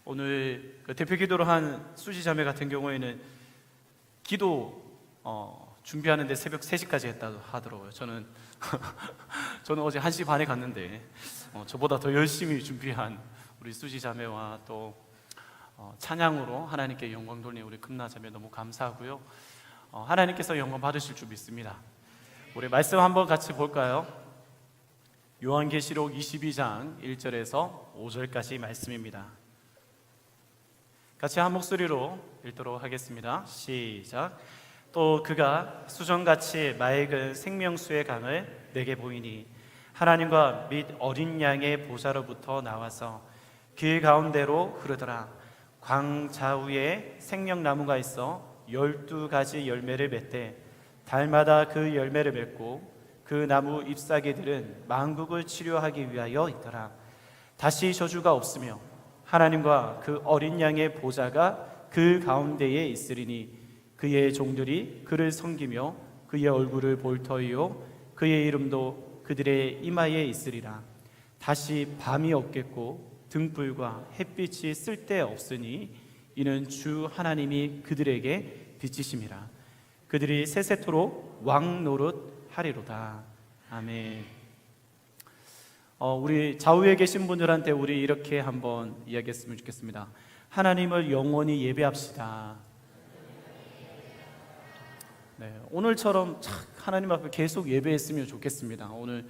오늘 그 대표 기도를 한 수지 자매 같은 경우에는 기도 준비하는데 새벽 3시까지 했다고 하더라고요. 저는 어제 1시 반에 갔는데 저보다 더 열심히 준비한 우리 수지 자매와 또 찬양으로 하나님께 영광 돌리는 우리 금나 자매 너무 감사하고요. 하나님께서 영광 받으실 줄 믿습니다. 우리 말씀 한번 같이 볼까요? 요한계시록 22장 1절에서 5절까지 말씀입니다. 같이 한 목소리로 읽도록 하겠습니다. 시작. 또 그가 수정같이 맑은 생명수의 강을 내게 보이니 하나님과 및 어린 양의 보좌로부터 나와서 길 가운데로 흐르더라. 광 좌우에 생명나무가 있어 12가지 열매를 맺되 달마다 그 열매를 맺고 그 나무 잎사귀들은 만국을 치료하기 위하여 있더라. 다시 저주가 없으며 하나님과 그 어린 양의 보좌가 그 가운데에 있으리니 그의 종들이 그를 섬기며 그의 얼굴을 볼 터이요 그의 이름도 그들의 이마에 있으리라. 다시 밤이 없겠고 등불과 햇빛이 쓸데없으니 이는 주 하나님이 그들에게 비치심이라. 그들이 세세토록 왕 노릇 하리로다. 아멘. 우리 좌우에 계신 분들한테 우리 이렇게 한번 이야기했으면 좋겠습니다. 하나님을 영원히 예배합시다. 네, 오늘처럼 하나님 앞에 계속 예배했으면 좋겠습니다. 오늘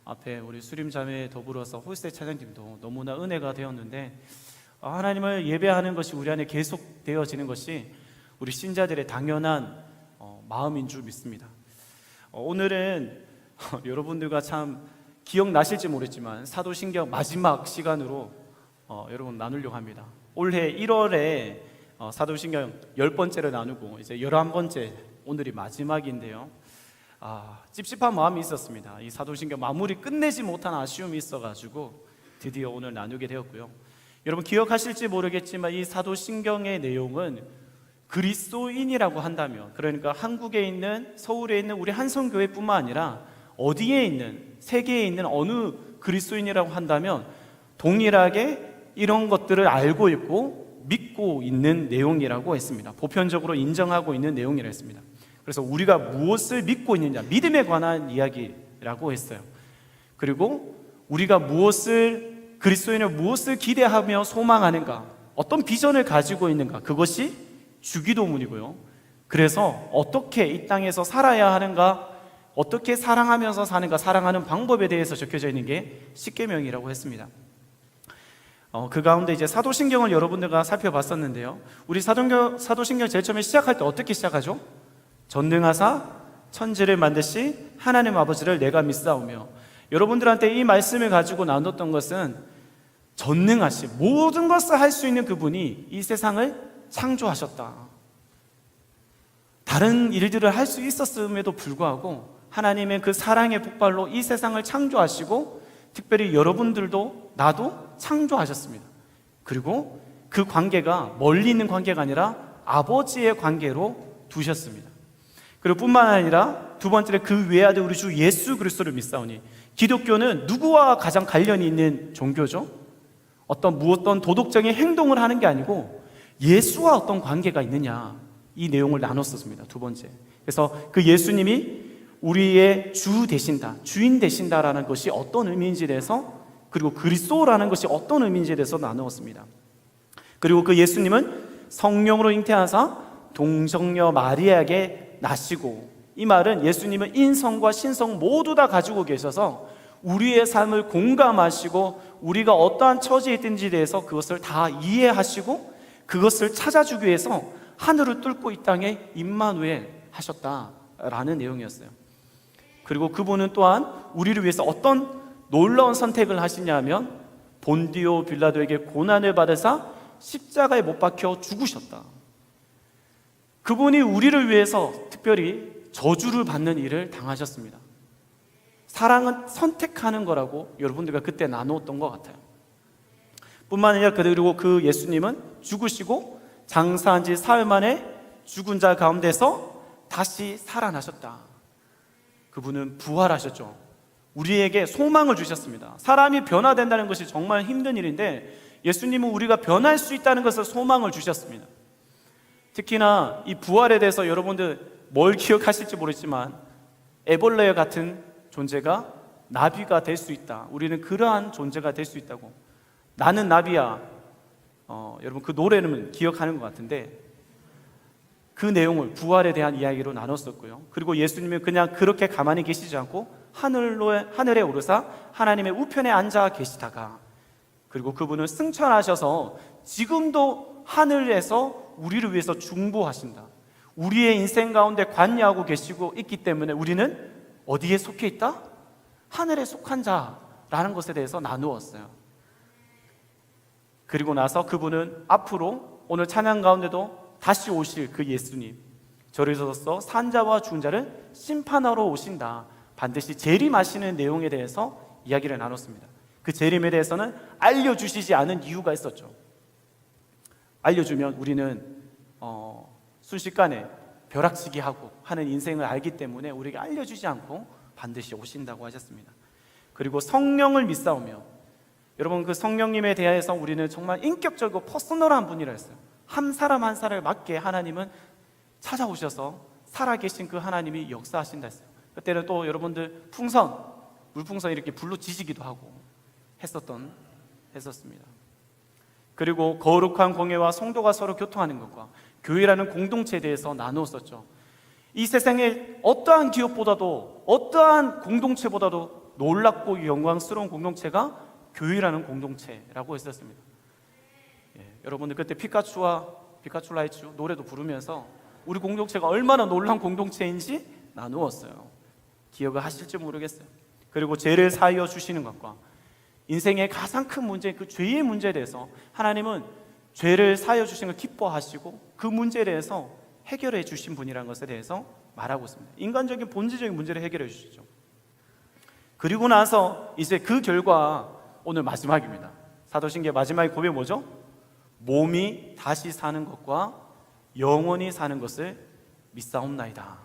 앞에 우리 수림자매 더불어서 홀세 찬양팀도 너무나 은혜가 되었는데 하나님을 예배하는 것이 우리 안에 계속 되어지는 것이 우리 신자들의 당연한 마음인 줄 믿습니다. 오늘은 여러분들과 참 기억나실지 모르겠지만 사도신경 마지막 시간으로 여러분 나누려고 합니다. 올해 1월에 사도신경 10번째를 나누고 이제 11번째 오늘이 마지막인데요. 찝찝한 마음이 있었습니다. 이 사도신경 마무리 끝내지 못한 아쉬움이 있어가지고 드디어 오늘 나누게 되었고요. 여러분 기억하실지 모르겠지만 이 사도신경의 내용은 그리스도인이라고 한다면, 그러니까 한국에 있는 서울에 있는 우리 한성교회뿐만 아니라 어디에 있는 세계에 있는 어느 그리스도인이라고 한다면 동일하게 이런 것들을 알고 있고 믿고 있는 내용이라고 했습니다. 보편적으로 인정하고 있는 내용이라고 했습니다. 그래서 우리가 무엇을 믿고 있느냐, 믿음에 관한 이야기라고 했어요. 그리고 우리가 그리스도인을 무엇을 기대하며 소망하는가, 어떤 비전을 가지고 있는가, 그것이 주기도문이고요. 그래서 어떻게 이 땅에서 살아야 하는가, 어떻게 사랑하면서 사는가, 사랑하는 방법에 대해서 적혀져 있는 게 십계명이라고 했습니다. 그 가운데 이제 사도신경을 여러분들과 살펴봤었는데요. 우리 사도신경 제일 처음에 시작할 때 어떻게 시작하죠? 전능하사 천지를 만드시 하나님 아버지를 내가 믿사오며, 여러분들한테 이 말씀을 가지고 나눴던 것은 전능하신 모든 것을 할 수 있는 그분이 이 세상을 창조하셨다. 다른 일들을 할 수 있었음에도 불구하고 하나님의 그 사랑의 폭발로 이 세상을 창조하시고 특별히 여러분들도 나도 창조하셨습니다. 그리고 그 관계가 멀리 있는 관계가 아니라 아버지의 관계로 두셨습니다. 그리고 뿐만 아니라 두 번째로 그 외아들 우리 주 예수 그리스도를 믿사오니, 기독교는 누구와 가장 관련이 있는 종교죠? 어떤 도덕적인 행동을 하는 게 아니고 예수와 어떤 관계가 있느냐, 이 내용을 나눴었습니다. 두 번째. 그래서 그 예수님이 우리의 주 되신다, 주인 되신다라는 것이 어떤 의미인지에 대해서, 그리고 그리스도라는 것이 어떤 의미인지에 대해서 나누었습니다. 그리고 그 예수님은 성령으로 잉태하사 동정녀 마리아에게 나시고, 이 말은 예수님은 인성과 신성 모두 다 가지고 계셔서 우리의 삶을 공감하시고 우리가 어떠한 처지에 있든지에 대해서 그것을 다 이해하시고 그것을 찾아주기 위해서 하늘을 뚫고 이 땅에 임마누엘 하셨다라는 내용이었어요. 그리고 그분은 또한 우리를 위해서 어떤 놀라운 선택을 하시냐면 본디오 빌라도에게 고난을 받으사 십자가에 못 박혀 죽으셨다. 그분이 우리를 위해서 특별히 저주를 받는 일을 당하셨습니다. 사랑은 선택하는 거라고 여러분들과 그때 나누었던 것 같아요. 뿐만 아니라 그리고 그 예수님은 죽으시고 장사한 지 사흘 만에 죽은 자 가운데서 다시 살아나셨다. 그분은 부활하셨죠. 우리에게 소망을 주셨습니다. 사람이 변화된다는 것이 정말 힘든 일인데 예수님은 우리가 변할 수 있다는 것을 소망을 주셨습니다. 특히나 이 부활에 대해서 여러분들 뭘 기억하실지 모르지만 애벌레 같은 존재가 나비가 될 수 있다. 우리는 그러한 존재가 될 수 있다고. 나는 나비야. 여러분 그 노래는 기억하는 것 같은데 그 내용을 부활에 대한 이야기로 나눴었고요. 그리고 예수님은 그냥 그렇게 가만히 계시지 않고 하늘에 오르사 하나님의 우편에 앉아 계시다가, 그리고 그분은 승천하셔서 지금도 하늘에서 우리를 위해서 중보하신다. 우리의 인생 가운데 관여하고 계시고 있기 때문에 우리는 어디에 속해 있다? 하늘에 속한 자라는 것에 대해서 나누었어요. 그리고 나서 그분은 앞으로 오늘 찬양 가운데도 다시 오실 그 예수님, 저리서서 산자와 죽은 자를 심판하러 오신다, 반드시 재림하시는 내용에 대해서 이야기를 나눴습니다. 그 재림에 대해서는 알려주시지 않은 이유가 있었죠. 알려주면 우리는 순식간에 벼락치기하고 하는 인생을 알기 때문에 우리에게 알려주지 않고 반드시 오신다고 하셨습니다. 그리고 성령을 믿사오며, 여러분 그 성령님에 대해서 우리는 정말 인격적이고 퍼스널한 분이라 했어요. 한 사람 한 사람을 맞게 하나님은 찾아오셔서 살아계신 그 하나님이 역사하신다 했어요. 그때는 또 여러분들 물풍선 이렇게 불로 지지기도 하고 했었습니다. 그리고 거룩한 공예와 성도가 서로 교통하는 것과 교회라는 공동체에 대해서 나누었었죠. 이 세상에 어떠한 기업보다도 어떠한 공동체보다도 놀랍고 영광스러운 공동체가 교회라는 공동체라고 했었습니다. 여러분들 그때 피카츄 라이츠 노래도 부르면서 우리 공동체가 얼마나 놀라운 공동체인지 나누었어요. 기억을 하실지 모르겠어요. 그리고 죄를 사하여 주시는 것과 인생의 가장 큰 문제, 그 죄의 문제에 대해서 하나님은 죄를 사하여 주시는 걸 기뻐하시고 그 문제에 대해서 해결해 주신 분이라는 것에 대해서 말하고 있습니다. 인간적인 본질적인 문제를 해결해 주시죠. 그리고 나서 이제 그 결과 오늘 마지막입니다. 사도신경 마지막의 고백이 뭐죠? 몸이 다시 사는 것과 영원히 사는 것을 믿사옵나이다.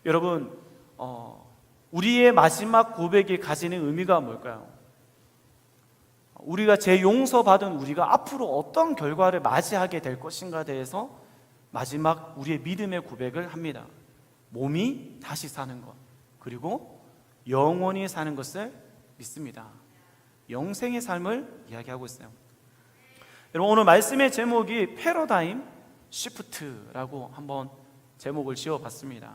여러분, 우리의 마지막 고백이 가지는 의미가 뭘까요? 우리가 제 용서받은 우리가 앞으로 어떤 결과를 맞이하게 될 것인가에 대해서 마지막 우리의 믿음의 고백을 합니다. 몸이 다시 사는 것, 그리고 영원히 사는 것을 믿습니다. 영생의 삶을 이야기하고 있어요. 여러분 오늘 말씀의 제목이 패러다임 시프트라고 한번 제목을 지어봤습니다.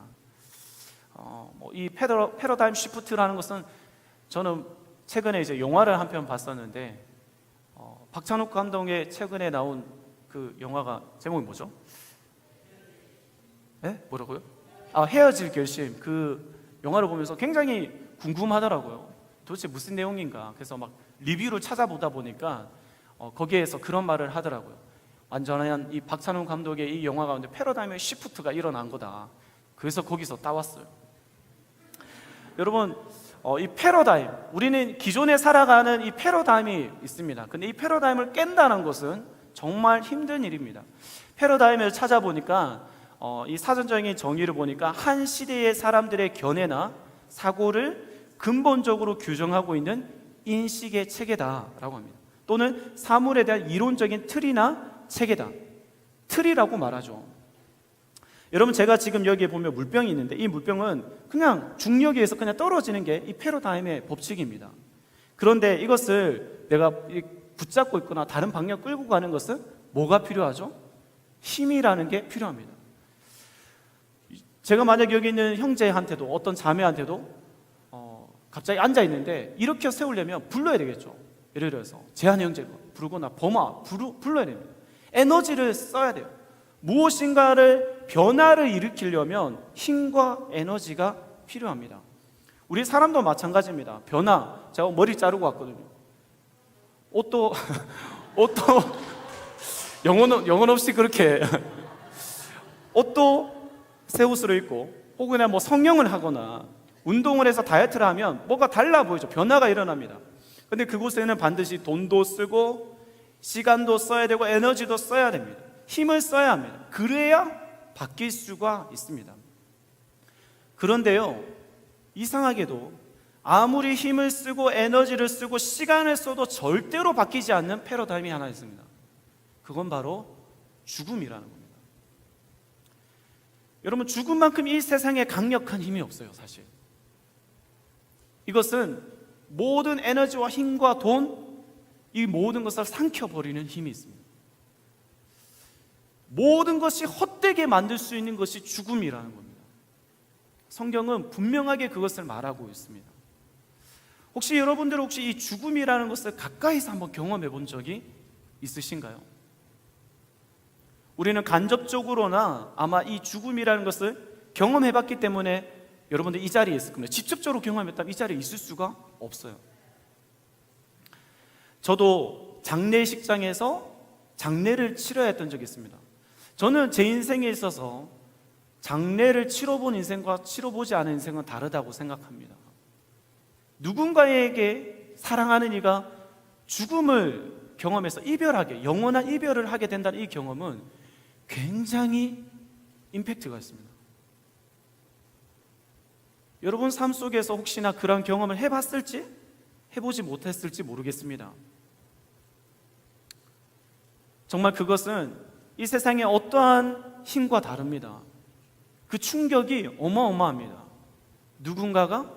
이 패러다임 시프트라는 것은 저는 최근에 이제 영화를 한 편 봤었는데 박찬욱 감독의 최근에 나온 그 영화가 제목이 뭐죠? 네? 뭐라고요? 헤어질 결심. 그 영화를 보면서 굉장히 궁금하더라고요. 도대체 무슨 내용인가? 그래서 막 리뷰를 찾아보다 보니까 거기에서 그런 말을 하더라고요. 완전한 이 박찬욱 감독의 이 영화 가운데 패러다임의 시프트가 일어난 거다. 그래서 거기서 따왔어요. 여러분 이 패러다임, 우리는 기존에 살아가는 이 패러다임이 있습니다. 근데 이 패러다임을 깬다는 것은 정말 힘든 일입니다. 패러다임을 찾아보니까 이 사전적인 정의를 보니까 한 시대의 사람들의 견해나 사고를 근본적으로 규정하고 있는 인식의 체계다라고 합니다. 또는 사물에 대한 이론적인 틀이나 체계다. 틀이라고 말하죠. 여러분 제가 지금 여기에 보면 물병이 있는데 이 물병은 그냥 중력에 의해서 그냥 떨어지는 게 이 패러다임의 법칙입니다. 그런데 이것을 내가 붙잡고 있거나 다른 방향 끌고 가는 것은 뭐가 필요하죠? 힘이라는 게 필요합니다. 제가 만약 여기 있는 형제한테도 어떤 자매한테도 갑자기 앉아 있는데 일으켜 세우려면 불러야 되겠죠. 예를 들어서 재한 형제가 부르거나 범아 불러야 됩니다. 에너지를 써야 돼요. 무엇인가를 변화를 일으키려면 힘과 에너지가 필요합니다. 우리 사람도 마찬가지입니다. 변화, 제가 머리 자르고 왔거든요. 옷도 영혼 없이 그렇게 옷도 새 옷으로 입고 혹은 뭐 성형을 하거나 운동을 해서 다이어트를 하면 뭐가 달라 보이죠. 변화가 일어납니다. 근데 그곳에는 반드시 돈도 쓰고 시간도 써야 되고 에너지도 써야 됩니다. 힘을 써야 합니다. 그래야 바뀔 수가 있습니다. 그런데요, 이상하게도 아무리 힘을 쓰고 에너지를 쓰고 시간을 써도 절대로 바뀌지 않는 패러다임이 하나 있습니다. 그건 바로 죽음이라는 겁니다. 여러분, 죽음만큼 이 세상에 강력한 힘이 없어요, 사실. 이것은 모든 에너지와 힘과 돈, 이 모든 것을 삼켜버리는 힘이 있습니다. 모든 것이 헛되게 만들 수 있는 것이 죽음이라는 겁니다. 성경은 분명하게 그것을 말하고 있습니다. 혹시 여러분들 이 죽음이라는 것을 가까이서 한번 경험해 본 적이 있으신가요? 우리는 간접적으로나 아마 이 죽음이라는 것을 경험해 봤기 때문에 여러분들 이 자리에 있을 겁니다. 직접적으로 경험했다면 이 자리에 있을 수가 없어요. 저도 장례식장에서 장례를 치러야 했던 적이 있습니다. 저는 제 인생에 있어서 장례를 치러본 인생과 치러보지 않은 인생은 다르다고 생각합니다. 누군가에게 사랑하는 이가 죽음을 경험해서 이별하게, 영원한 이별을 하게 된다는 이 경험은 굉장히 임팩트가 있습니다. 여러분 삶 속에서 혹시나 그런 경험을 해봤을지 해보지 못했을지 모르겠습니다. 정말 그것은 이 세상의 어떠한 힘과 다릅니다. 그 충격이 어마어마합니다. 누군가가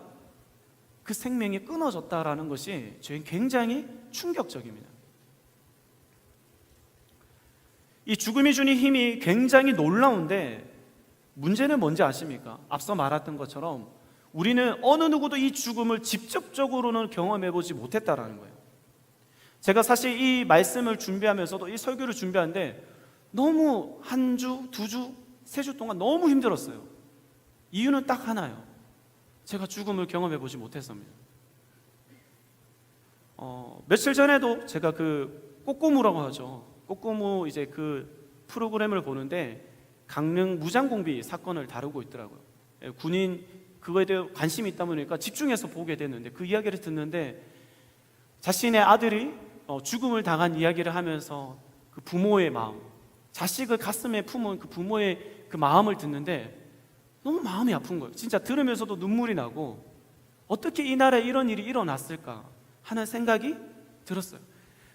그 생명이 끊어졌다라는 것이 저희는 굉장히 충격적입니다. 이 죽음이 주는 힘이 굉장히 놀라운데 문제는 뭔지 아십니까? 앞서 말했던 것처럼 우리는 어느 누구도 이 죽음을 직접적으로는 경험해보지 못했다라는 거예요. 제가 사실 이 말씀을 준비하면서도 이 설교를 준비하는데 너무 한 주, 두 주, 세 주 동안 너무 힘들었어요. 이유는 딱 하나예요. 제가 죽음을 경험해보지 못했습니다. 며칠 전에도 제가 그 꼬꼬무라고 하죠. 꼬꼬무 이제 그 프로그램을 보는데 강릉 무장공비 사건을 다루고 있더라고요. 군인 그거에 대해 관심이 있다 보니까 집중해서 보게 됐는데 그 이야기를 듣는데 자신의 아들이 죽음을 당한 이야기를 하면서 그 부모의 마음, 자식을 가슴에 품은 그 부모의 그 마음을 듣는데 너무 마음이 아픈 거예요. 진짜 들으면서도 눈물이 나고 어떻게 이 나라에 이런 일이 일어났을까 하는 생각이 들었어요.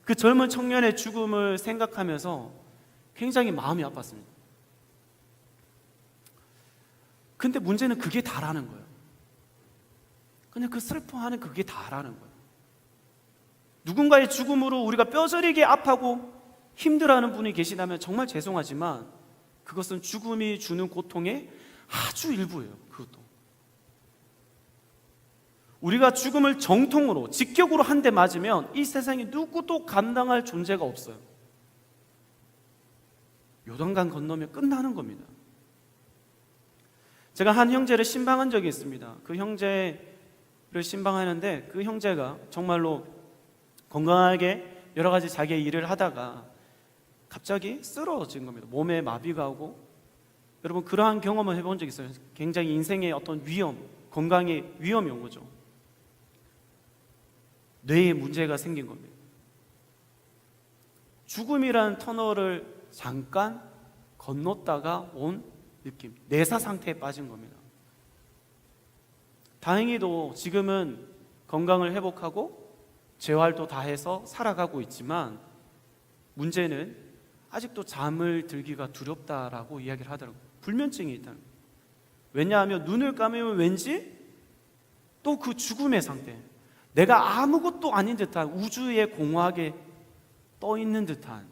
그 젊은 청년의 죽음을 생각하면서 굉장히 마음이 아팠습니다. 근데 문제는 그게 다라는 거예요. 그냥 그 슬퍼하는 그게 다라는 거예요. 누군가의 죽음으로 우리가 뼈저리게 아파하고 힘들어하는 분이 계시다면 정말 죄송하지만 그것은 죽음이 주는 고통의 아주 일부예요. 그것도 우리가 죽음을 정통으로 직격으로 한 대 맞으면 이 세상에 누구도 감당할 존재가 없어요. 요단강 건너면 끝나는 겁니다. 제가 한 형제를 신방한 적이 있습니다. 그 형제를 신방하는데 그 형제가 정말로 건강하게 여러 가지 자기의 일을 하다가 갑자기 쓰러진 겁니다. 몸에 마비가 오고, 여러분 그러한 경험을 해본 적 있어요? 굉장히 인생의 어떤 위험, 건강에 위험이 온 거죠. 뇌에 문제가 생긴 겁니다. 죽음이라는 터널을 잠깐 건넜다가 온 느낌, 내사 상태에 빠진 겁니다. 다행히도 지금은 건강을 회복하고 재활도 다 해서 살아가고 있지만 문제는 아직도 잠을 들기가 두렵다라고 이야기를 하더라고요. 불면증이 있다는 거예요. 왜냐하면 눈을 감으면 왠지 또 그 죽음의 상태, 내가 아무것도 아닌 듯한 우주의 공허하게 떠 있는 듯한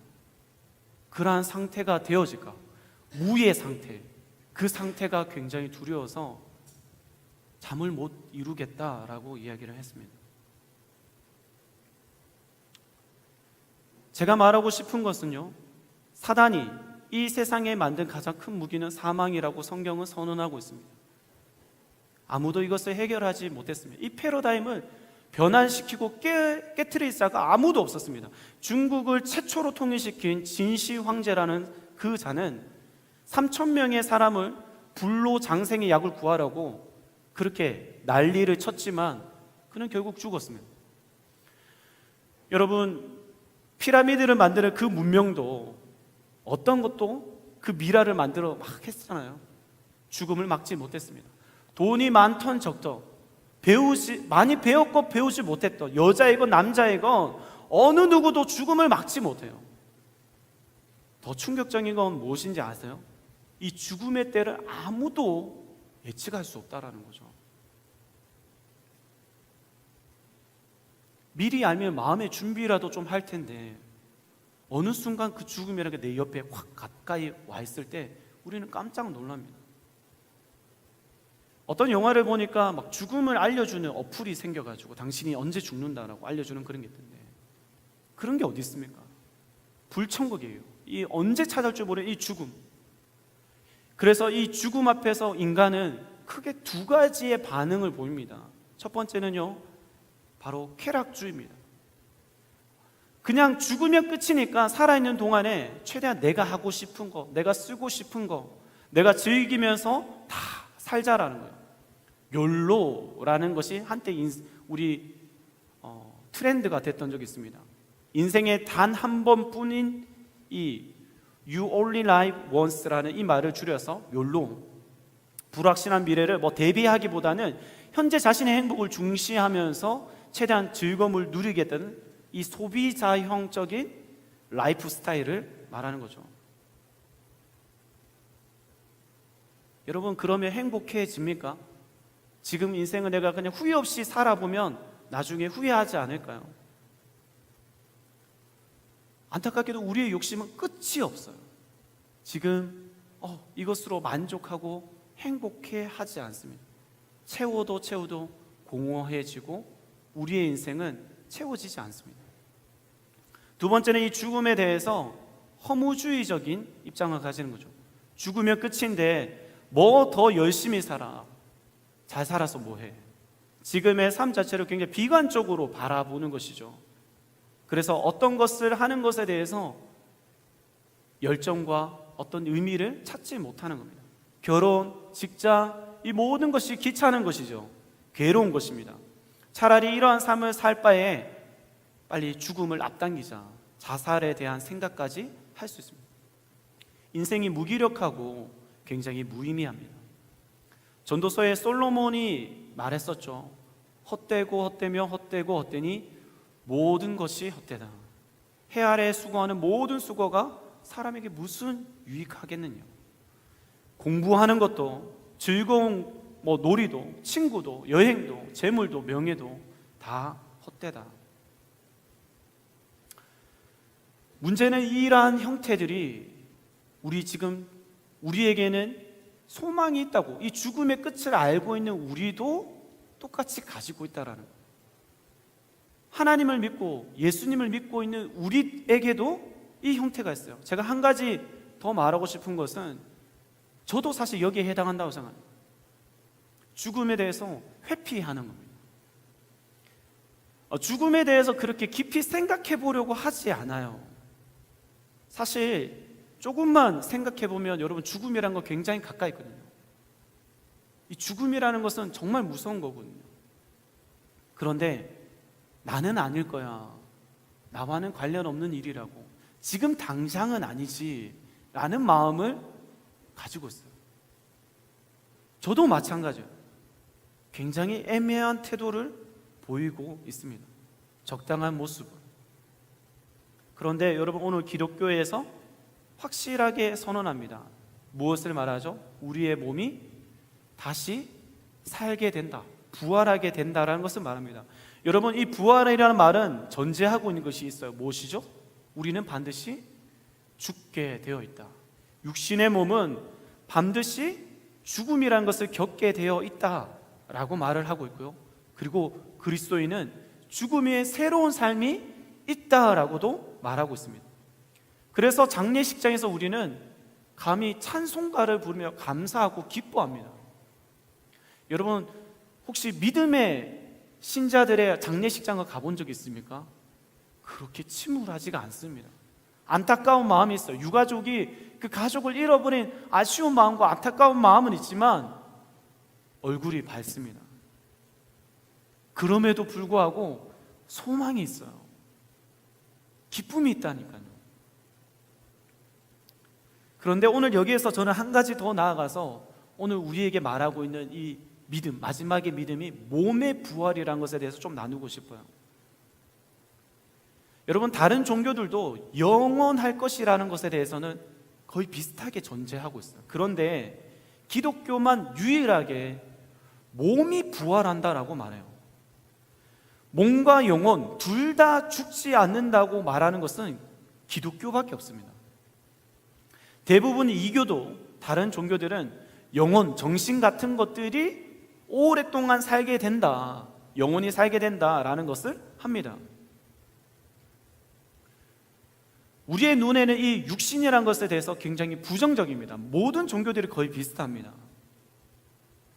그러한 상태가 되어질까, 무의 상태, 그 상태가 굉장히 두려워서 잠을 못 이루겠다라고 이야기를 했습니다. 제가 말하고 싶은 것은요, 사단이 이 세상에 만든 가장 큰 무기는 사망이라고 성경은 선언하고 있습니다. 아무도 이것을 해결하지 못했습니다. 이 패러다임을 변환시키고 깨트릴 자가 아무도 없었습니다. 중국을 최초로 통일시킨 진시 황제라는 그 자는 3,000명의 사람을 불로 장생의 약을 구하라고 그렇게 난리를 쳤지만 그는 결국 죽었습니다. 여러분, 피라미드를 만드는 그 문명도 어떤 것도 그 미라를 만들어 막 했잖아요. 죽음을 막지 못했습니다. 돈이 많던 적던 많이 배웠고 배우지 못했던 여자이건 남자이건 어느 누구도 죽음을 막지 못해요. 더 충격적인 건 무엇인지 아세요? 이 죽음의 때를 아무도 예측할 수 없다라는 거죠. 미리 알면 마음의 준비라도 좀 할 텐데 어느 순간 그 죽음이라는 게 내 옆에 확 가까이 와 있을 때 우리는 깜짝 놀랍니다. 어떤 영화를 보니까 막 죽음을 알려주는 어플이 생겨가지고 당신이 언제 죽는다라고 알려주는 그런 게 있던데, 그런 게 어디 있습니까? 불천국이에요. 이 언제 찾아올 줄 모르는 이 죽음. 그래서 이 죽음 앞에서 인간은 크게 두 가지의 반응을 보입니다. 첫 번째는요, 바로 쾌락주의입니다. 그냥 죽으면 끝이니까 살아있는 동안에 최대한 내가 하고 싶은 거, 내가 쓰고 싶은 거, 내가 즐기면서 다 살자라는 거예요. 욜로라는 것이 한때 우리 트렌드가 됐던 적이 있습니다. 인생에 단 한 번뿐인 이 You only live once라는 이 말을 줄여서 욜로, 불확실한 미래를 대비하기보다는 현재 자신의 행복을 중시하면서 최대한 즐거움을 누리겠다는 이 소비자형적인 라이프 스타일을 말하는 거죠. 여러분, 그러면 행복해집니까? 지금 인생을 내가 그냥 후회 없이 살아보면 나중에 후회하지 않을까요? 안타깝게도 우리의 욕심은 끝이 없어요. 지금 이것으로 만족하고 행복해 하지 않습니다. 채워도 공허해지고 우리의 인생은 채워지지 않습니다. 두 번째는 이 죽음에 대해서 허무주의적인 입장을 가지는 거죠. 죽으면 끝인데 뭐 더 열심히 살아, 잘 살아서 뭐해. 지금의 삶 자체를 굉장히 비관적으로 바라보는 것이죠. 그래서 어떤 것을 하는 것에 대해서 열정과 어떤 의미를 찾지 못하는 겁니다. 결혼, 직장, 이 모든 것이 귀찮은 것이죠. 괴로운 것입니다. 차라리 이러한 삶을 살 바에 빨리 죽음을 앞당기자, 자살에 대한 생각까지 할 수 있습니다. 인생이 무기력하고 굉장히 무의미합니다. 전도서에 솔로몬이 말했었죠. 헛되고 헛되며 헛되고 헛되니 모든 것이 헛되다. 해 아래 수고하는 모든 수고가 사람에게 무슨 유익하겠느냐. 공부하는 것도, 즐거운 놀이도, 친구도, 여행도, 재물도, 명예도 다 헛되다. 문제는 이러한 형태들이 우리에게는 소망이 있다고, 이 죽음의 끝을 알고 있는 우리도 똑같이 가지고 있다라는 거예요. 하나님을 믿고 예수님을 믿고 있는 우리에게도 이 형태가 있어요. 제가 한 가지 더 말하고 싶은 것은, 저도 사실 여기에 해당한다고 생각합니다. 죽음에 대해서 회피하는 겁니다. 죽음에 대해서 그렇게 깊이 생각해 보려고 하지 않아요. 사실 조금만 생각해 보면 여러분, 죽음이라는 거 굉장히 가까이 있거든요. 이 죽음이라는 것은 정말 무서운 거거든요. 그런데 나는 아닐 거야, 나와는 관련 없는 일이라고, 지금 당장은 아니지 라는 마음을 가지고 있어요. 저도 마찬가지예요. 굉장히 애매한 태도를 보이고 있습니다. 적당한 모습. 그런데 여러분, 오늘 기독교에서 확실하게 선언합니다. 무엇을 말하죠? 우리의 몸이 다시 살게 된다, 부활하게 된다라는 것을 말합니다. 여러분, 이 부활이라는 말은 전제하고 있는 것이 있어요. 무엇이죠? 우리는 반드시 죽게 되어 있다. 육신의 몸은 반드시 죽음이라는 것을 겪게 되어 있다라고 말을 하고 있고요. 그리고 그리스도인은 죽음의 새로운 삶이 있다라고도 말하고 있습니다. 그래서 장례식장에서 우리는 감히 찬송가를 부르며 감사하고 기뻐합니다. 여러분, 혹시 믿음의 신자들의 장례식장을 가본 적 있습니까? 그렇게 침울하지가 않습니다. 안타까운 마음이 있어요. 유가족이 그 가족을 잃어버린 아쉬운 마음과 안타까운 마음은 있지만 얼굴이 밝습니다. 그럼에도 불구하고 소망이 있어요. 기쁨이 있다니까요. 그런데 오늘 여기에서 저는 한 가지 더 나아가서 오늘 우리에게 말하고 있는 이 믿음, 마지막의 믿음이 몸의 부활이라는 것에 대해서 좀 나누고 싶어요. 여러분, 다른 종교들도 영원할 것이라는 것에 대해서는 거의 비슷하게 전제하고 있어요. 그런데 기독교만 유일하게 몸이 부활한다라고 말해요. 몸과 영혼 둘 다 죽지 않는다고 말하는 것은 기독교밖에 없습니다. 대부분 이교도, 다른 종교들은 영혼, 정신 같은 것들이 오랫동안 살게 된다, 영원히 살게 된다라는 것을 합니다. 우리의 눈에는 이 육신이라는 것에 대해서 굉장히 부정적입니다. 모든 종교들이 거의 비슷합니다.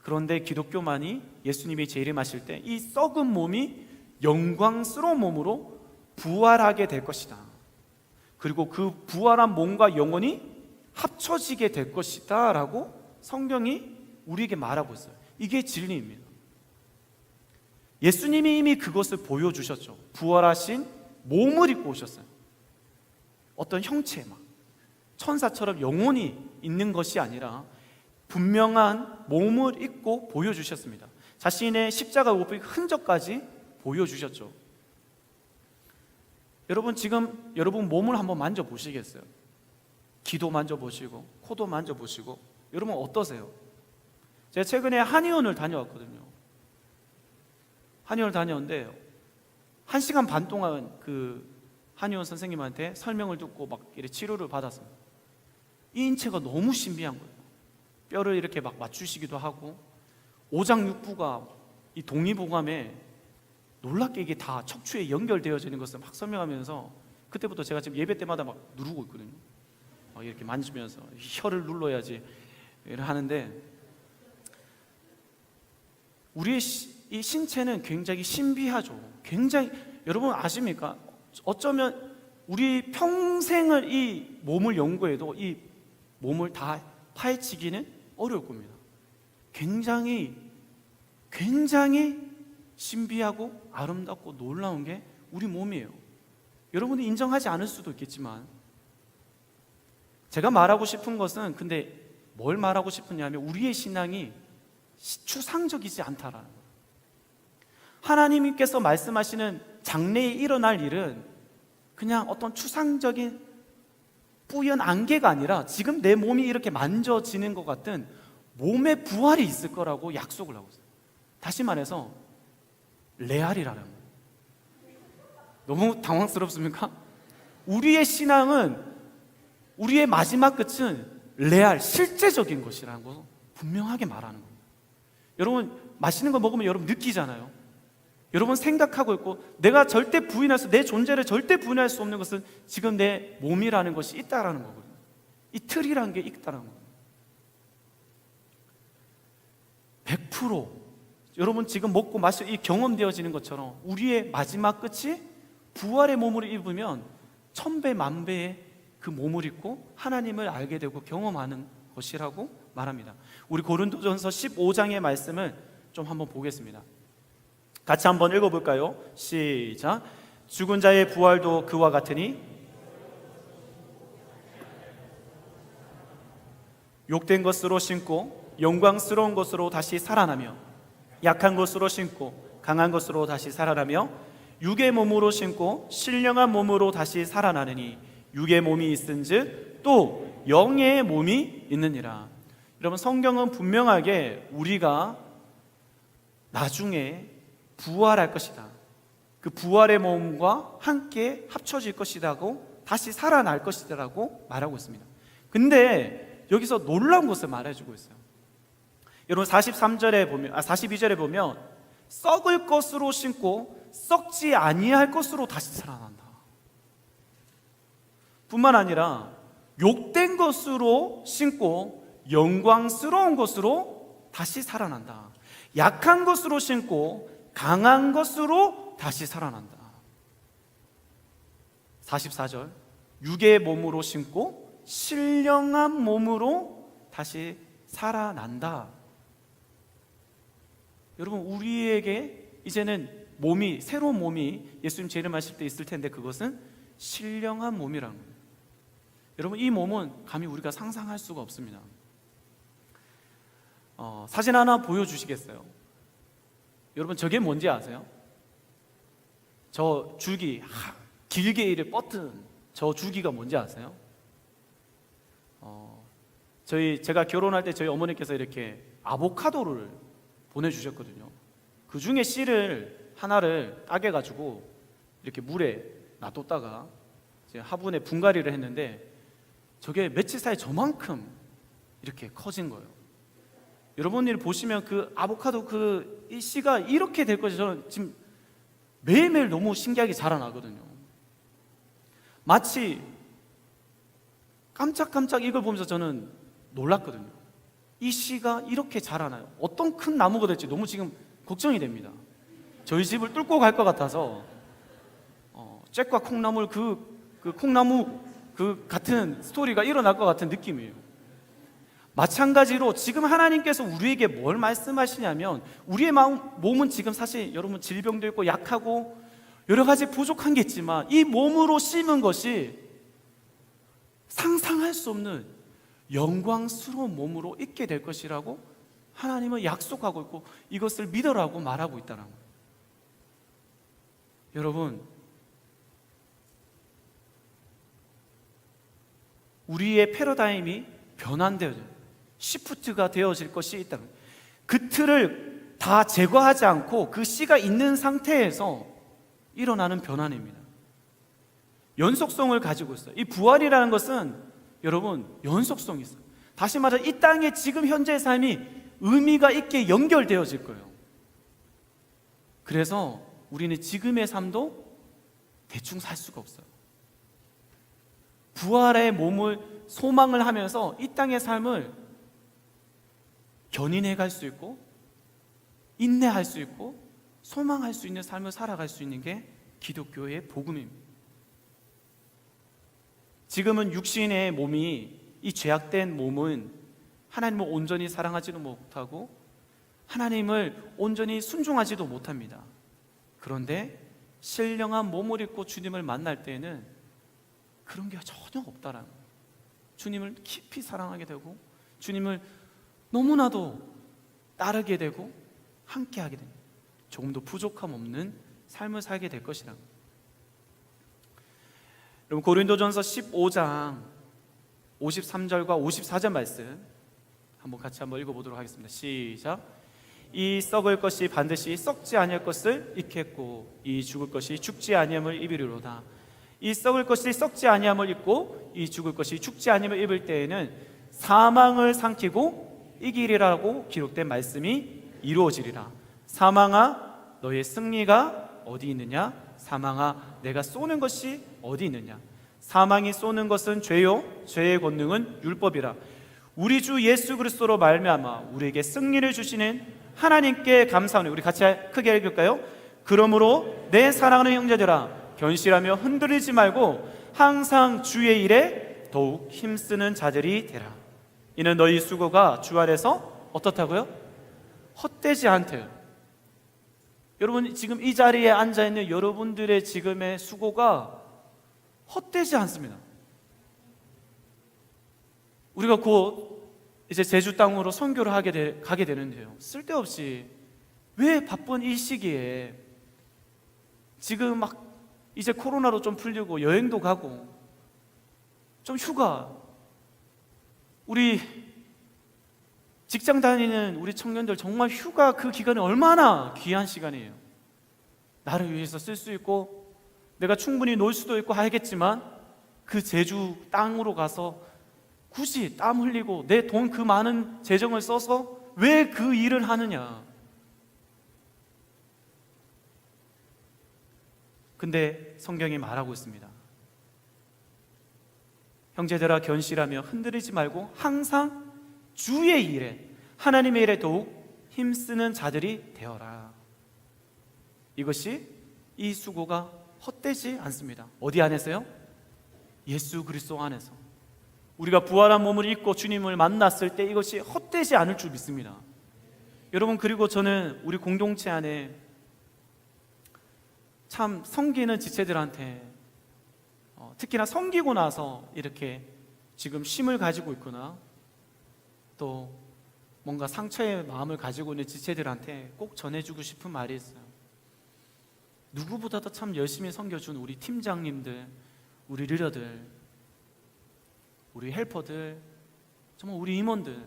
그런데 기독교만이 예수님이 재림하실 때 이 썩은 몸이 영광스러운 몸으로 부활하게 될 것이다. 그리고 그 부활한 몸과 영혼이 합쳐지게 될 것이다 라고 성경이 우리에게 말하고 있어요. 이게 진리입니다. 예수님이 이미 그것을 보여주셨죠. 부활하신 몸을 입고 오셨어요. 어떤 형체, 천사처럼 영혼이 있는 것이 아니라 분명한 몸을 입고 보여주셨습니다. 자신의 십자가 못 박힌 흔적까지 보여주셨죠. 여러분, 지금 여러분 몸을 한번 만져보시겠어요? 귀도 만져보시고 코도 만져보시고 여러분 어떠세요? 제가 최근에 한의원을 다녀왔거든요. 한의원을 다녀왔는데 1시간 반 동안 그 한의원 선생님한테 설명을 듣고 막 이렇게 치료를 받았습니다. 이 인체가 너무 신비한 거예요. 뼈를 이렇게 막 맞추시기도 하고 오장육부가 이 독립보감에 놀랍게 이게 다 척추에 연결되어지는 것을 막 설명하면서 그때부터 제가 지금 예배 때마다 막 누르고 있거든요. 막 이렇게 만지면서 혀를 눌러야지 하는데, 우리의 이 신체는 굉장히 신비하죠. 굉장히, 여러분 아십니까? 어쩌면 우리 평생을 이 몸을 연구해도 이 몸을 다 파헤치기는 어려울 겁니다. 굉장히 신비하고 아름답고 놀라운 게 우리 몸이에요. 여러분이 인정하지 않을 수도 있겠지만, 제가 말하고 싶은 것은, 근데 뭘 말하고 싶으냐면 우리의 신앙이 추상적이지 않다라는 거예요. 하나님께서 말씀하시는 장래에 일어날 일은 그냥 어떤 추상적인 뿌연 안개가 아니라 지금 내 몸이 이렇게 만져지는 것 같은 몸의 부활이 있을 거라고 약속을 하고 있어요. 다시 말해서 레알이라는 거예요. 너무 당황스럽습니까? 우리의 신앙은, 우리의 마지막 끝은 레알, 실제적인 것이라는 걸 분명하게 말하는 겁니다. 여러분, 맛있는 거 먹으면 여러분 느끼잖아요. 여러분 생각하고 있고, 내가 절대 내 존재를 절대 부인할 수 없는 것은 지금 내 몸이라는 것이 있다라는 거거든요. 이 틀이라는 게 있다라는 거예요. 100% 여러분 지금 먹고 마시고 이 경험되어지는 것처럼 우리의 마지막 끝이 부활의 몸을 입으면 천배 만배의 그 몸을 입고 하나님을 알게 되고 경험하는 것이라고 말합니다. 우리 고린도전서 15장의 말씀을 좀 한번 보겠습니다. 같이 한번 읽어볼까요? 시작. 죽은 자의 부활도 그와 같으니 욕된 것으로 신고 영광스러운 것으로 다시 살아나며, 약한 것으로 신고 강한 것으로 다시 살아나며, 육의 몸으로 신고 신령한 몸으로 다시 살아나느니 육의 몸이 있은즉 또 영의 몸이 있느니라. 여러분, 성경은 분명하게 우리가 나중에 부활할 것이다, 그 부활의 몸과 함께 합쳐질 것이라고, 다시 살아날 것이라고 말하고 있습니다. 근데 여기서 놀라운 것을 말해주고 있어요. 여러분 42절에 보면 썩을 것으로 신고 썩지 아니할 것으로 다시 살아난다. 뿐만 아니라 욕된 것으로 신고 영광스러운 것으로 다시 살아난다. 약한 것으로 신고 강한 것으로 다시 살아난다. 44절, 육의 몸으로 신고 신령한 몸으로 다시 살아난다. 여러분, 우리에게 이제는 몸이, 새로운 몸이 예수님 재림하실 때 있을 텐데 그것은 신령한 몸이라는 거예요. 여러분, 이 몸은 감히 우리가 상상할 수가 없습니다. 사진 하나 보여주시겠어요? 여러분 저게 뭔지 아세요? 저 줄기 길게 이렇게 뻗은 저 줄기가 뭔지 아세요? 제가 결혼할 때 저희 어머니께서 이렇게 아보카도를 보내주셨거든요. 그 중에 씨를 하나를 따개가지고 이렇게 물에 놔뒀다가 이제 화분에 분갈이를 했는데 저게 며칠 사이에 저만큼 이렇게 커진 거예요. 여러분들이 보시면 그 아보카도 이 씨가 이렇게 될 것이 저는 지금 매일매일 너무 신기하게 자라나거든요. 마치 깜짝깜짝 이걸 보면서 저는 놀랐거든요. 이 씨가 이렇게 자라나요? 어떤 큰 나무가 될지 너무 지금 걱정이 됩니다. 저희 집을 뚫고 갈 것 같아서 잭과 콩나물 그 콩나무 같은 스토리가 일어날 것 같은 느낌이에요. 마찬가지로 지금 하나님께서 우리에게 뭘 말씀하시냐면 우리의 몸은 지금 사실 여러분 질병도 있고 약하고 여러 가지 부족한 게 있지만 이 몸으로 심은 것이 상상할 수 없는 영광스러운 몸으로 있게 될 것이라고 하나님은 약속하고 있고 이것을 믿으라고 말하고 있다는 거예요. 여러분, 우리의 패러다임이 변환되어져요. 시프트가 되어질 것이 있다는 거예요. 그 틀을 다 제거하지 않고 그 씨가 있는 상태에서 일어나는 변환입니다. 연속성을 가지고 있어요. 이 부활이라는 것은 여러분 연속성이 있어요. 다시 말해 이 땅의 지금 현재의 삶이 의미가 있게 연결되어질 거예요. 그래서 우리는 지금의 삶도 대충 살 수가 없어요. 부활의 몸을 소망을 하면서 이 땅의 삶을 견인해 갈 수 있고 인내할 수 있고 소망할 수 있는 삶을 살아갈 수 있는 게 기독교의 복음입니다. 지금은 육신의 몸이 이 죄악된 몸은 하나님을 온전히 사랑하지도 못하고 하나님을 온전히 순종하지도 못합니다. 그런데 신령한 몸을 입고 주님을 만날 때에는 그런 게 전혀 없다라는 거예요. 주님을 깊이 사랑하게 되고 주님을 너무나도 따르게 되고 함께하게 됩니다. 조금도 부족함 없는 삶을 살게 될 것이라는 거예요. 여러분 고린도전서 15장 53절과 54절 말씀 같이 한번 읽어보도록 하겠습니다. 시작. 이 썩을 것이 반드시 썩지 아니할 것을 입겠고 이 죽을 것이 죽지 아니함을 입으리로다. 이 썩을 것이 썩지 아니함을 입고 이 죽을 것이 죽지 아니함을 입을 때에는 사망을 삼키고 이기리라고 기록된 말씀이 이루어지리라. 사망아 너의 승리가 어디 있느냐? 사망아 내가 쏘는 것이 어디 있느냐? 사망이 쏘는 것은 죄요 죄의 권능은 율법이라. 우리 주 예수 그리스도로 말미암아 우리에게 승리를 주시는 하나님께 감사하노니. 우리 같이 크게 읽을까요? 그러므로 내 사랑하는 형제들아 견실하며 흔들리지 말고 항상 주의 일에 더욱 힘쓰는 자들이 되라. 이는 너희 수고가 주 안에서 어떻다고요? 헛되지 않대요. 여러분 지금 이 자리에 앉아있는 여러분들의 지금의 수고가 헛되지 않습니다. 우리가 곧 이제 제주 땅으로 선교를 가게 되는데요, 쓸데없이 왜 바쁜 이 시기에 지금 막 이제 코로나도 좀 풀리고 여행도 가고 좀 휴가, 우리 직장 다니는 우리 청년들 정말 휴가 그 기간이 얼마나 귀한 시간이에요. 나를 위해서 쓸 수 있고 내가 충분히 놀 수도 있고 하겠지만 그 제주 땅으로 가서 굳이 땀 흘리고 내 돈 그 많은 재정을 써서 왜 그 일을 하느냐. 근데 성경이 말하고 있습니다. 형제들아 견실하며 흔들리지 말고 항상 주의 일에 하나님의 일에 더욱 힘쓰는 자들이 되어라. 이것이 이 수고가 헛되지 않습니다. 어디 안에서요? 예수 그리스도 안에서. 우리가 부활한 몸을 입고 주님을 만났을 때 이것이 헛되지 않을 줄 믿습니다. 여러분, 그리고 저는 우리 공동체 안에 참 섬기는 지체들한테 특히나 섬기고 나서 이렇게 지금 쉼을 가지고 있거나 또 뭔가 상처의 마음을 가지고 있는 지체들한테 꼭 전해주고 싶은 말이 있어요. 누구보다도 참 열심히 섬겨준 우리 팀장님들, 우리 리더들, 우리 헬퍼들, 정말 우리 임원들,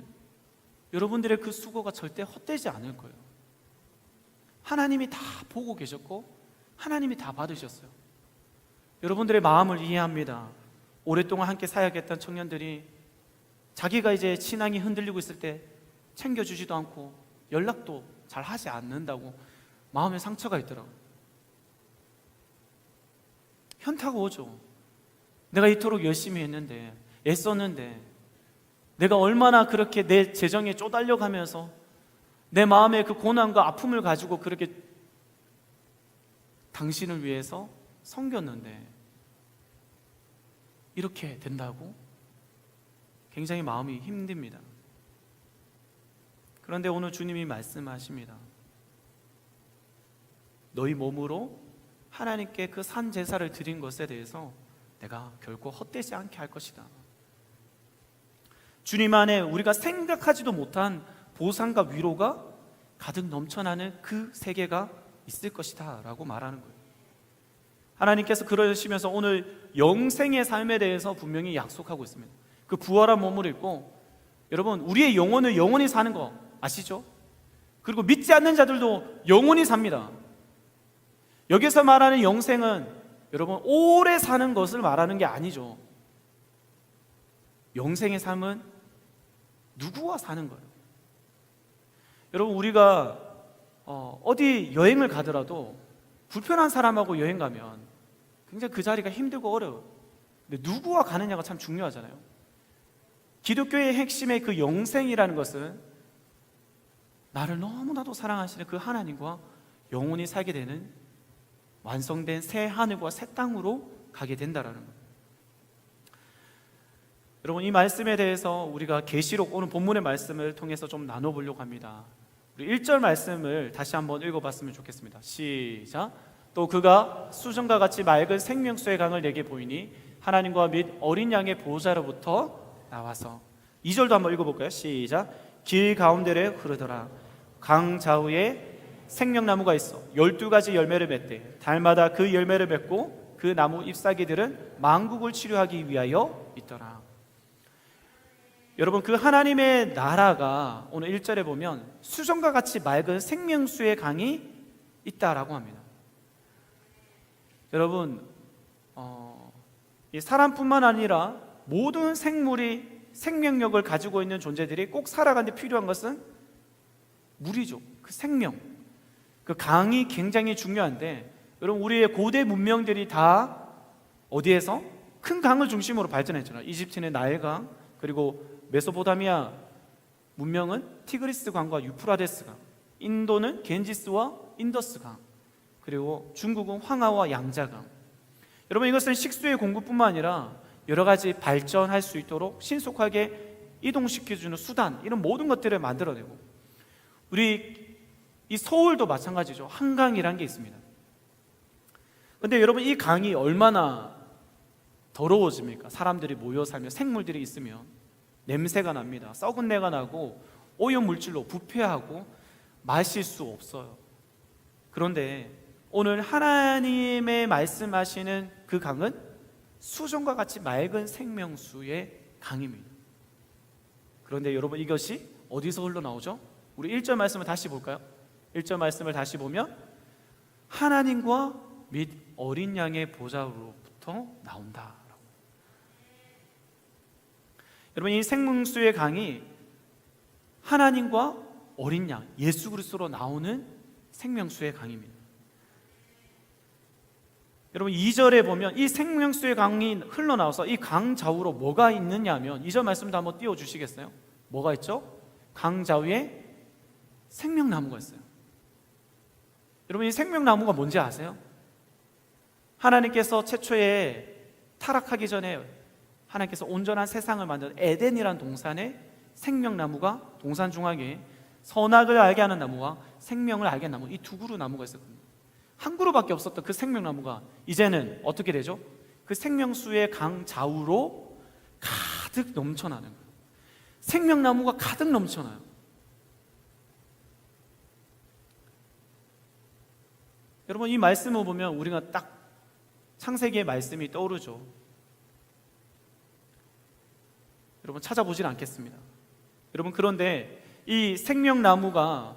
여러분들의 그 수고가 절대 헛되지 않을 거예요. 하나님이 다 보고 계셨고 하나님이 다 받으셨어요. 여러분들의 마음을 이해합니다. 오랫동안 함께 사역했던 청년들이 자기가 이제 신앙이 흔들리고 있을 때 챙겨주지도 않고 연락도 잘 하지 않는다고 마음에 상처가 있더라고요. 현타가 오죠. 내가 이토록 열심히 했는데, 애썼는데, 내가 얼마나 그렇게 내 재정에 쪼달려 가면서 내 마음의 그 고난과 아픔을 가지고 그렇게 당신을 위해서 섬겼는데 이렇게 된다고? 굉장히 마음이 힘듭니다. 그런데 오늘 주님이 말씀하십니다. 너희 몸으로 하나님께 그 산 제사를 드린 것에 대해서 내가 결코 헛되지 않게 할 것이다. 주님 안에 우리가 생각하지도 못한 보상과 위로가 가득 넘쳐나는 그 세계가 있을 것이다 라고 말하는 거예요. 하나님께서 그러시면서 오늘 영생의 삶에 대해서 분명히 약속하고 있습니다. 그 부활한 몸을 입고, 여러분 우리의 영혼을 영원히 사는 거 아시죠? 그리고 믿지 않는 자들도 영원히 삽니다. 여기서 말하는 영생은 여러분 오래 사는 것을 말하는 게 아니죠. 영생의 삶은 누구와 사는 거예요? 여러분 우리가 어디 여행을 가더라도 불편한 사람하고 여행 가면 굉장히 그 자리가 힘들고 어려워요. 근데 누구와 가느냐가 참 중요하잖아요. 기독교의 핵심의 그 영생이라는 것은 나를 너무나도 사랑하시는 그 하나님과 영원히 살게 되는 완성된 새 하늘과 새 땅으로 가게 된다라는 거예요. 여러분 이 말씀에 대해서 우리가 계시록 오늘 본문의 말씀을 통해서 좀 나눠보려고 합니다. 우리 1절 말씀을 다시 한번 읽어봤으면 좋겠습니다. 시작. 또 그가 수정과 같이 맑은 생명수의 강을 내게 보이니 하나님과 및 어린 양의 보호자로부터 나와서. 2절도 한번 읽어볼까요? 시작. 길 가운데를 흐르더라. 강 좌우에 생명나무가 있어 12가지 열매를 맺되 달마다 그 열매를 맺고 그 나무 잎사귀들은 만국을 치료하기 위하여 있더라. 여러분 그 하나님의 나라가 오늘 1절에 보면 수정과 같이 맑은 생명수의 강이 있다라고 합니다. 여러분 이 사람뿐만 아니라 모든 생물이 생명력을 가지고 있는 존재들이 꼭 살아가는 데 필요한 것은 물이죠. 그 생명, 그 강이 굉장히 중요한데, 여러분 우리의 고대 문명들이 다 어디에서? 큰 강을 중심으로 발전했잖아요. 이집트는 나일강, 그리고 메소포타미아 문명은 티그리스 강과 유프라데스 강, 인도는 겐지스와 인더스 강, 그리고 중국은 황하와 양자강. 여러분 이것은 식수의 공급뿐만 아니라 여러 가지 발전할 수 있도록 신속하게 이동시켜주는 수단, 이런 모든 것들을 만들어내고, 우리 이 서울도 마찬가지죠. 한강이라는 게 있습니다. 근데 여러분 이 강이 얼마나 더러워집니까? 사람들이 모여 살면, 생물들이 있으면 냄새가 납니다. 썩은 내가 나고 오염물질로 부패하고 마실 수 없어요. 그런데 오늘 하나님의 말씀하시는 그 강은 수정과 같이 맑은 생명수의 강입니다. 그런데 여러분 이것이 어디서 흘러나오죠? 우리 1절 말씀을 다시 볼까요? 1절 말씀을 다시 보면 하나님과 및 어린 양의 보좌로부터 나온다. 여러분 이 생명수의 강이 하나님과 어린 양 예수 그리스도로 나오는 생명수의 강입니다. 여러분 2절에 보면 이 생명수의 강이 흘러나와서 이 강 좌우로 뭐가 있느냐 하면, 2절 말씀도 한번 띄워주시겠어요? 뭐가 있죠? 강 좌우에 생명나무가 있어요. 여러분 이 생명나무가 뭔지 아세요? 하나님께서 최초에 타락하기 전에 하나님께서 온전한 세상을 만든 에덴이라는 동산에 생명나무가 동산 중앙에 선악을 알게 하는 나무와 생명을 알게 하는 나무, 이 두 그루 나무가 있었거든요. 한 그루밖에 없었던 그 생명나무가 이제는 어떻게 되죠? 그 생명수의 강 좌우로 가득 넘쳐나는 거예요. 생명나무가 가득 넘쳐나요. 여러분, 이 말씀을 보면 우리가 딱 창세기의 말씀이 떠오르죠. 여러분, 찾아보진 않겠습니다. 여러분, 그런데 이 생명나무가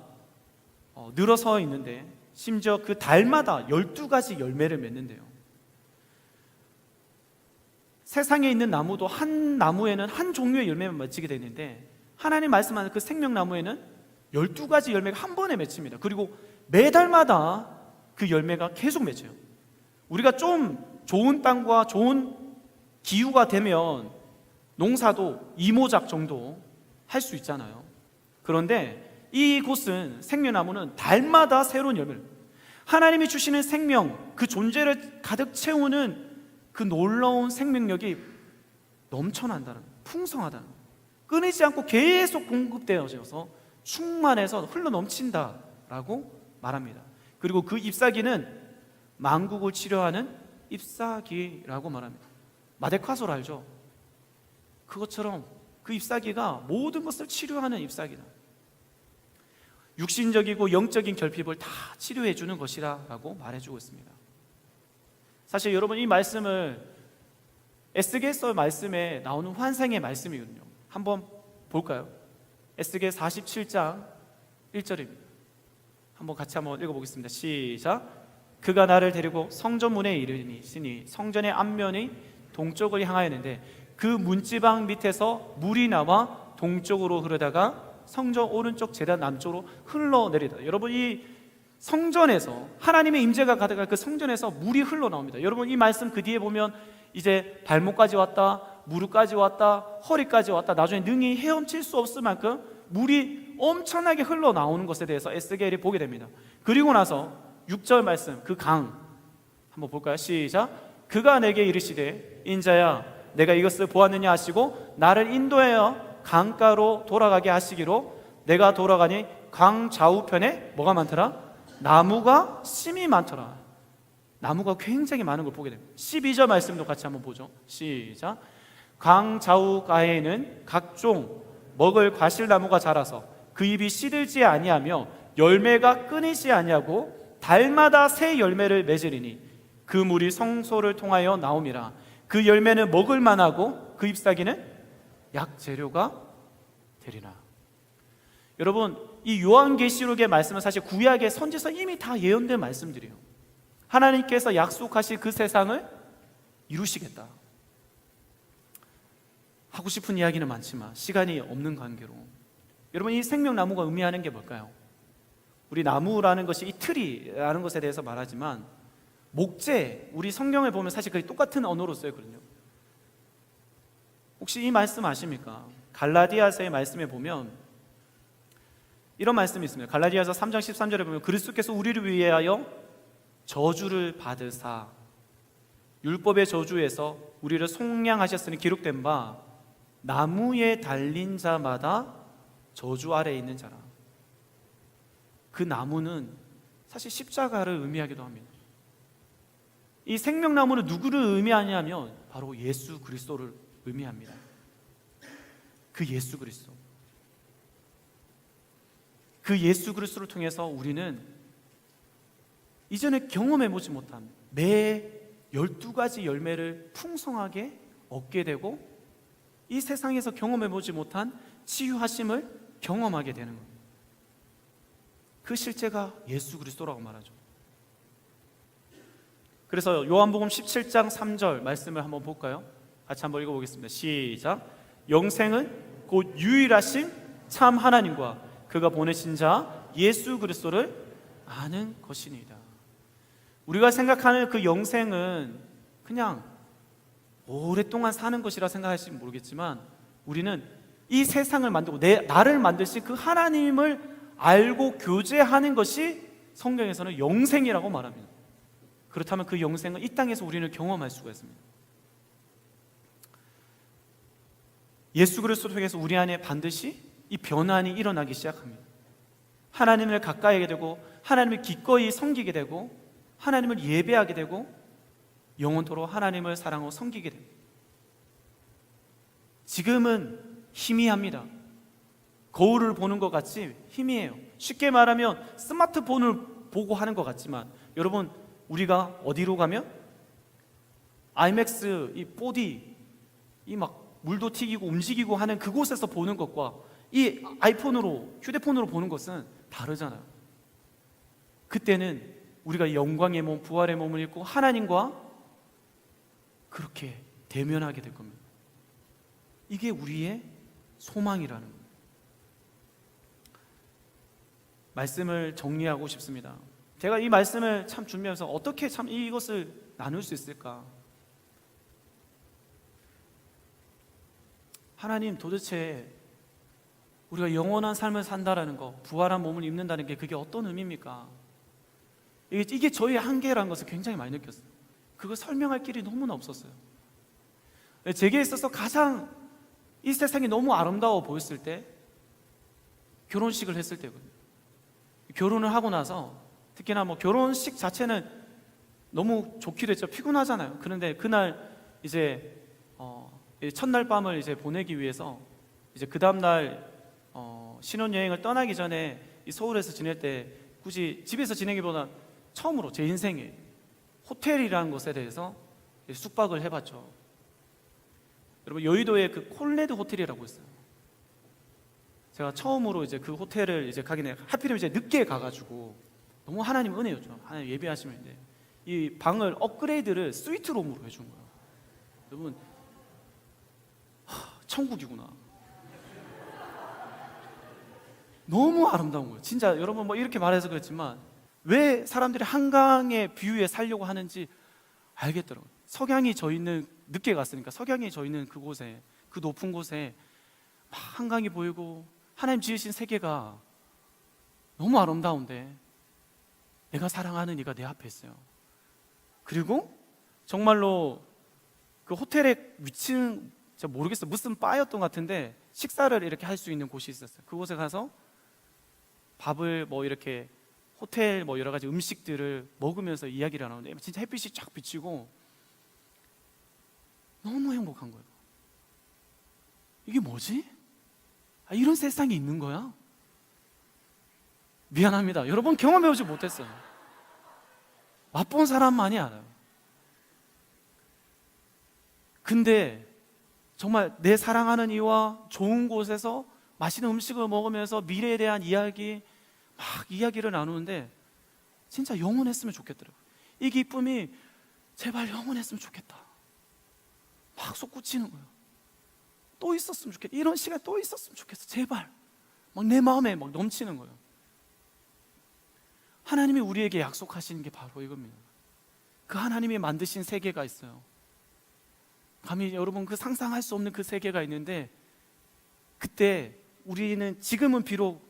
늘어서 있는데 심지어 그 달마다 12가지 열매를 맺는데요. 세상에 있는 나무도 한 나무에는 한 종류의 열매만 맺히게 되는데 하나님 말씀하는 그 생명나무에는 12가지 열매가 한 번에 맺힙니다. 그리고 매달마다 그 열매가 계속 맺혀요. 우리가 좀 좋은 땅과 좋은 기후가 되면 농사도 이모작 정도 할 수 있잖아요. 그런데 이곳은 생명나무는 달마다 새로운 열매를, 하나님이 주시는 생명, 그 존재를 가득 채우는 그 놀라운 생명력이 넘쳐난다는, 풍성하다는, 끊이지 않고 계속 공급되어져서 충만해서 흘러넘친다라고 말합니다. 그리고 그 잎사귀는 만국을 치료하는 잎사귀라고 말합니다. 마데카솔 알죠? 그것처럼 그 잎사귀가 모든 것을 치료하는 잎사귀다. 육신적이고 영적인 결핍을 다 치료해 주는 것이라고 말해주고 있습니다. 사실 여러분, 이 말씀을 에스겔서 말씀에 나오는 환상의 말씀이거든요. 한번 볼까요? 에스겔 47장 1절입니다. 한번 같이 한번 읽어보겠습니다. 시작. 그가 나를 데리고 성전문에 이르시니 성전의 앞면이 동쪽을 향하였는데 그 문지방 밑에서 물이 나와 동쪽으로 흐르다가 성전 오른쪽 제단 남쪽으로 흘러내리다. 여러분, 이 성전에서 하나님의 임재가 가득한 그 성전에서 물이 흘러나옵니다. 여러분, 이 말씀 그 뒤에 보면 이제 발목까지 왔다, 무릎까지 왔다, 허리까지 왔다, 나중에 능히 헤엄칠 수 없을 만큼 물이 엄청나게 흘러나오는 것에 대해서 에스겔이 보게 됩니다. 그리고 나서 6절 말씀, 그 강 한번 볼까요? 시작. 그가 내게 이르시되 인자야 내가 이것을 보았느냐 하시고 나를 인도하여 강가로 돌아가게 하시기로 내가 돌아가니 강 좌우편에 뭐가 많더라? 나무가 심이 많더라. 나무가 굉장히 많은 걸 보게 됩니다. 12절 말씀도 같이 한번 보죠. 시작. 강 좌우가에는 각종 먹을 과실나무가 자라서 그 잎이 시들지 아니하며 열매가 끊이지 아니하고 달마다 새 열매를 맺으리니 그 물이 성소를 통하여 나옴이라. 그 열매는 먹을 만하고 그 잎사귀는 약재료가 되리라. 여러분, 이 요한계시록의 말씀은 사실 구약의 선지서 이미 다 예언된 말씀들이에요. 하나님께서 약속하신 그 세상을 이루시겠다. 하고 싶은 이야기는 많지만 시간이 없는 관계로, 여러분, 이 생명나무가 의미하는 게 뭘까요? 우리 나무라는 것이 이 트리라는 것에 대해서 말하지만 목재, 우리 성경을 보면 사실 그게 똑같은 언어로 쓰였거든요. 혹시 이 말씀 아십니까? 갈라디아서의 말씀에 보면 이런 말씀이 있습니다. 갈라디아서 3장 13절에 보면 그리스도께서 우리를 위하여 저주를 받으사 율법의 저주에서 우리를 속량하셨으니 기록된 바 나무에 달린 자마다 저주 아래에 있는 자라. 그 나무는 사실 십자가를 의미하기도 합니다. 이 생명나무는 누구를 의미하냐면 바로 예수 그리스도를 의미합니다. 그 예수 그리스도, 그 예수 그리스도를 통해서 우리는 이전에 경험해보지 못한 매 12가지 열매를 풍성하게 얻게 되고 이 세상에서 경험해보지 못한 치유하심을 경험하게 되는 겁니다. 그 실제가 예수 그리스도라고 말하죠. 그래서 요한복음 17장 3절 말씀을 한번 볼까요? 같이 한번 읽어보겠습니다. 시작. 영생은 곧 유일하신 참 하나님과 그가 보내신 자 예수 그리스도를 아는 것이니이다. 우리가 생각하는 그 영생은 그냥 오랫동안 사는 것이라 생각하실지 모르겠지만 우리는 이 세상을 만들고 나를 만드신 그 하나님을 알고 교제하는 것이 성경에서는 영생이라고 말합니다. 그렇다면 그 영생은 이 땅에서 우리는 경험할 수가 있습니다. 예수 그리스도를 통해서 우리 안에 반드시 이 변환이 일어나기 시작합니다. 하나님을 가까이 하게 되고 하나님을 기꺼이 섬기게 되고 하나님을 예배하게 되고 영원토록 하나님을 사랑하고 섬기게 됩니다. 지금은 희미합니다. 거울을 보는 것 같이 희미해요. 쉽게 말하면 스마트폰을 보고 하는 것 같지만 여러분, 우리가 어디로 가면 IMAX 이 4D 이 막 물도 튀기고 움직이고 하는 그곳에서 보는 것과 이 아이폰으로 휴대폰으로 보는 것은 다르잖아요. 그때는 우리가 영광의 몸, 부활의 몸을 입고 하나님과 그렇게 대면하게 될 겁니다. 이게 우리의 소망이라는 거예요. 말씀을 정리하고 싶습니다. 제가 이 말씀을 참 준비하면서 어떻게 참 이것을 나눌 수 있을까? 하나님, 도대체 우리가 영원한 삶을 산다라는 거, 부활한 몸을 입는다는 게 그게 어떤 의미입니까? 이게 저희의 한계라는 것을 굉장히 많이 느꼈어요. 그걸 설명할 길이 너무나 없었어요. 제게 있어서 가장 이 세상이 너무 아름다워 보였을 때 결혼식을 했을 때거든요. 결혼을 하고 나서 특히나 뭐 결혼식 자체는 너무 좋기도 했죠. 피곤하잖아요. 그런데 그날 이제 첫날 밤을 이제 보내기 위해서 이제 그 다음날 신혼여행을 떠나기 전에 이 서울에서 지낼 때 굳이 집에서 지내기보다 처음으로 제 인생에 호텔이라는 것에 대해서 숙박을 해봤죠. 여러분, 여의도에 그 콜레드 호텔이라고 있어요. 제가 처음으로 이제 그 호텔을 이제 가긴 해. 하필이면 이제 늦게 가가지고 너무 하나님 은혜였죠. 하나님 예배하시면 이제 이 방을 업그레이드를 스위트룸으로 해준 거예요. 여러분, 천국이구나. 너무 아름다운 거예요. 진짜 여러분 뭐 이렇게 말해서 그렇지만 왜 사람들이 한강의 뷰에 살려고 하는지 알겠더라고요. 석양이 져 있는, 늦게 갔으니까 석양이 져 있는 그곳에, 그 높은 곳에 막 한강이 보이고 하나님 지으신 세계가 너무 아름다운데 내가 사랑하는 이가 내 앞에 있어요. 그리고 정말로 그 호텔의 위치는 제가 모르겠어요. 무슨 바였던 것 같은데 식사를 이렇게 할 수 있는 곳이 있었어요. 그곳에 가서 밥을 뭐 이렇게 호텔 뭐 여러 가지 음식들을 먹으면서 이야기를 하는데 진짜 햇빛이 쫙 비치고 너무 행복한 거예요. 이게 뭐지? 이런 세상이 있는 거야? 미안합니다. 여러분 경험해보지 못했어요. 맛본 사람만이 알아요. 근데 정말 내 사랑하는 이와 좋은 곳에서 맛있는 음식을 먹으면서 미래에 대한 이야기 막 이야기를 나누는데 진짜 영원했으면 좋겠더라고요. 이 기쁨이 제발 영원했으면 좋겠다. 막 솟구치는 거예요. 또 있었으면 좋겠다. 이런 시간 또 있었으면 좋겠어. 제발. 막 내 마음에 막 넘치는 거예요. 하나님이 우리에게 약속하시는 게 바로 이겁니다. 그 하나님이 만드신 세계가 있어요. 감히 여러분 그 상상할 수 없는 그 세계가 있는데 그때 우리는 지금은 비록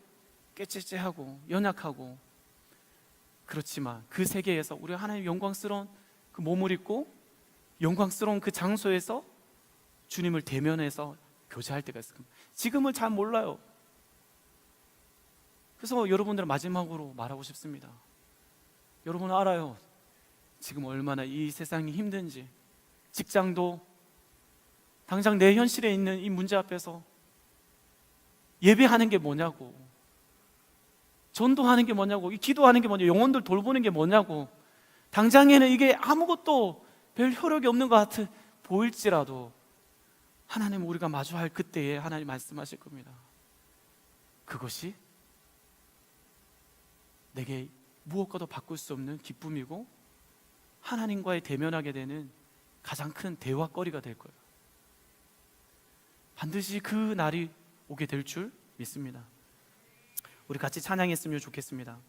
깨째째하고 연약하고 그렇지만 그 세계에서 우리가 하나님 영광스러운 그 몸을 입고 영광스러운 그 장소에서 주님을 대면해서 교제할 때가 있어요. 지금은 잘 몰라요. 그래서 여러분들 마지막으로 말하고 싶습니다. 여러분 알아요. 지금 얼마나 이 세상이 힘든지. 직장도 당장 내 현실에 있는 이 문제 앞에서 예배하는 게 뭐냐고, 전도하는 게 뭐냐고, 기도하는 게 뭐냐고, 영혼들 돌보는 게 뭐냐고, 당장에는 이게 아무것도 별 효력이 없는 것 같아 보일지라도 하나님 우리가 마주할 그때에 하나님 말씀하실 겁니다. 그것이 내게 무엇과도 바꿀 수 없는 기쁨이고 하나님과의 대면하게 되는 가장 큰 대화거리가 될 거예요. 반드시 그 날이 오게 될 줄 믿습니다. 우리 같이 찬양했으면 좋겠습니다.